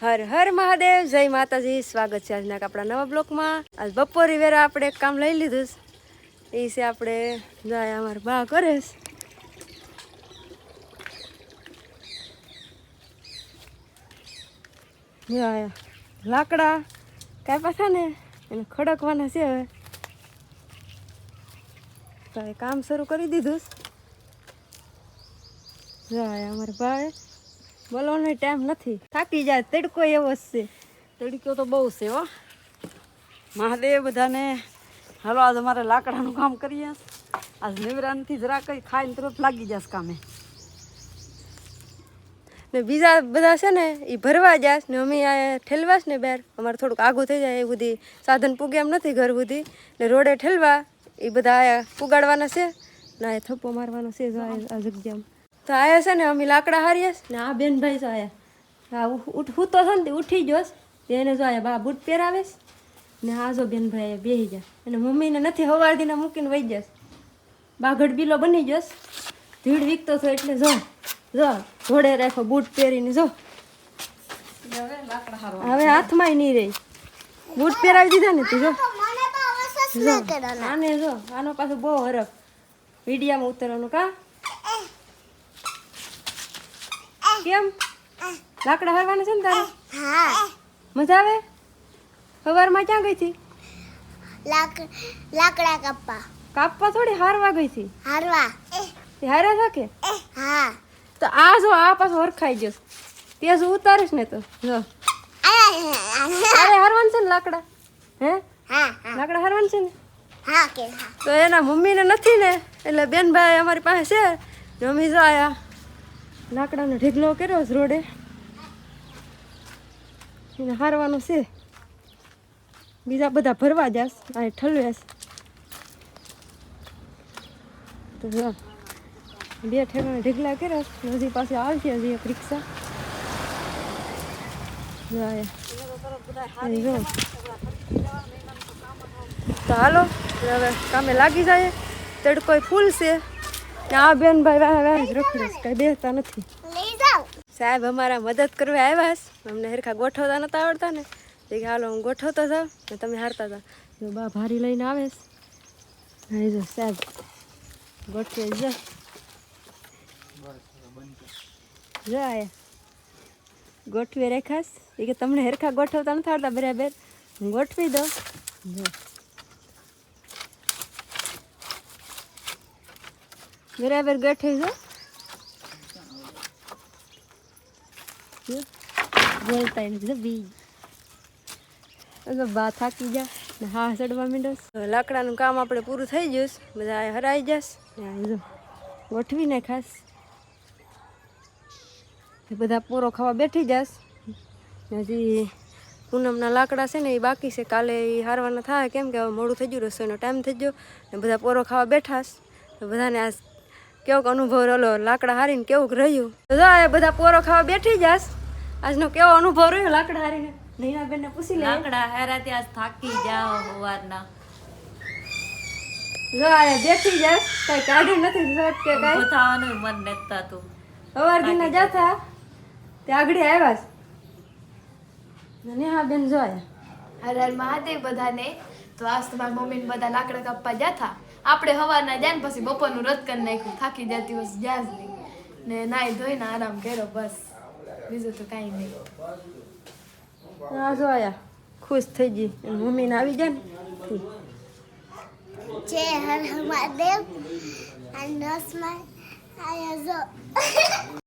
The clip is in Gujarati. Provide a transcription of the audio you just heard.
હર હર મહાદેવ, જય માતાજી. સ્વાગત છે આજના આપણા નવા બ્લોકમાં. આજ બપોરી વેરા આપણે એક કામ લઈ લીધું એ છે આપણે જાય અમારે બા કરે લાકડા કાંઈ પાછા ને એને ખડકવાના છે. હવે તો એ કામ શરૂ કરી દીધું. જાય અમારે ભાઈ બોલવાનો ટાઈમ નથી, થાકી જાય. તડકો એવો જ છે, તડકો તો બહુ છે હો. મહાદેવ બધાને હાલો આજ અમારે લાકડાનું કામ કરીએ. આજ નિવરાનથી જરા કંઈ ખાઈને તરત લાગી જશે કામે. ને બીજા બધા છે ને એ ભરવા જાય ને અમે આ ઠેલવાશ ને બહાર અમારે થોડુંક આઘું થઈ જાય. એ બધી સાધન પૂગે એમ નથી ઘર બધી ને રોડે ઠેલવા એ બધા આયા પુગાડવાના છે ને આ થપ્પો મારવાનો છે. જો આ જગ્યામાં તો આયા છે ને અમે લાકડા હારીએ ને આ બેનભાઈ જો આયા. હા હું તો છે ને ઉઠી જોશ એને જો આયા બા બૂટ પહેરાવેશ ને આ જો બેનભાઈ બેસી જાય અને મમ્મીને નથી હવારદીને મૂકીને વહી જશ. બાગડ બીલો બની જશ. ધીડ વીકતો થયો એટલે જો જો ઘોડે રાખો બૂટ પહેરીને જો હવે હાથમાં નહીં રહી. બૂટ પહેરાવી દીધા ને તું જો આને જો આનો પાછું બહુ હરખ વિડીયામાં ઉતરવાનું. કા કેમ લાકડા હારવાના છે ને તારે? મજા આવે? સવારમાં ક્યાં ગઈ હતી? લાકડા કાપવા થોડી હારવા ગઈ હતી. હારવા હાર્યા થા કે? હા તો આ જો આ પાછો હરખાઈ જશે ત્યાં જો ઉતારીશ ને તો જો અરે હારવાનું છે ને લાકડા. હે લાકડા હારવાનું છે ને? હા કે તો એના મમ્મીને નથી ને એટલે બેનભાઈ અમારી પાસે છે. મમ્મી જો આયા લાકડાનો ઢીગલો કર્યો છે રોડે એને હારવાનું છે. બીજા બધા ભરવા જાસ આ ઠલવેશ તો જો બે ઠેકાણે ઢીગલા કર્યા. હજી પાસે આવશે હજી એક રિક્ષા. તો હાલો હવે કામે લાગી જાય. તડકો ફૂલ છે ને આ બેનભાઈ વાહ જ રખડે છે, કઈ બેસતા નથી. સાહેબ અમારા મદદ કરવા આવ્યા છે. અમને હરખા ગોઠવતા નતા આવડતા ને તે હાલો હું ગોઠવતો જાઉં ને તમે હારતા જાઓ. જો બા ભારી લઈને આવે છે. હા જો સાહેબ ગોઠવે જો જો આયા ગોઠવી રેખાશ. એ કે તમને હરખા ગોઠવતા નથી આવડતા બરાબર, હું ગોઠવી દઉં. જો બરાબર ગોઠવી દો. બોલતા નથી બી બા થાકી જા ને હા ચડવા માંડો. લાકડાનું કામ આપણે પૂરું થઈ ગયું. બધા હરાઈ જશ ને ગોઠવીને ખાસ બધા પોરો ખાવા બેઠી જશ. હજી પૂનમના લાકડા છે ને એ બાકી છે. કાલે એ હારવાના થાય કેમ કે હવે મોડું થઈ ગયું, રસોઈનો ટાઈમ થઈ ગયો ને બધા પોરો ખાવા બેઠાશ. તો બધાને આ કેવોક અનુભવ રહેલો લાકડા હારીને કેવું રહ્યું. તો એ બધા પોરો ખાવા બેઠી જશ. આજનો કેવો અનુભવ રહ્યો લાકડા હારીને નૈનાબેનને પૂછી લે. લાકડા હારા ત્યાં થાકી જાઓ સવારના. જો આ બેઠી જશ કઈ કાઢી નથી શર્ટ કે કઈ થવાનું મન નથી થતું. સવાર દિના જાતા તે આગળ આવ્યા ને હા બેન જોયા. હર હર મહાદેવ બધાને. તો આજ તમારા મમ્મી ને બધા લાકડા કાપવા જતા. આપણે સવારના જાય ને પછી બપોરનું રદ કરી નાખ્યું. થાકી જતી હોય જ્યાં જ નહીં ને નાઈ ધોઈને આરામ કર્યો બસ, બીજું તો કાંઈ નહીં. હા જોયા ખુશ થઈ ગઈ મમ્મીને આવી જાય ને જય હર હર મહાદેવ અને નસમાં આયા જો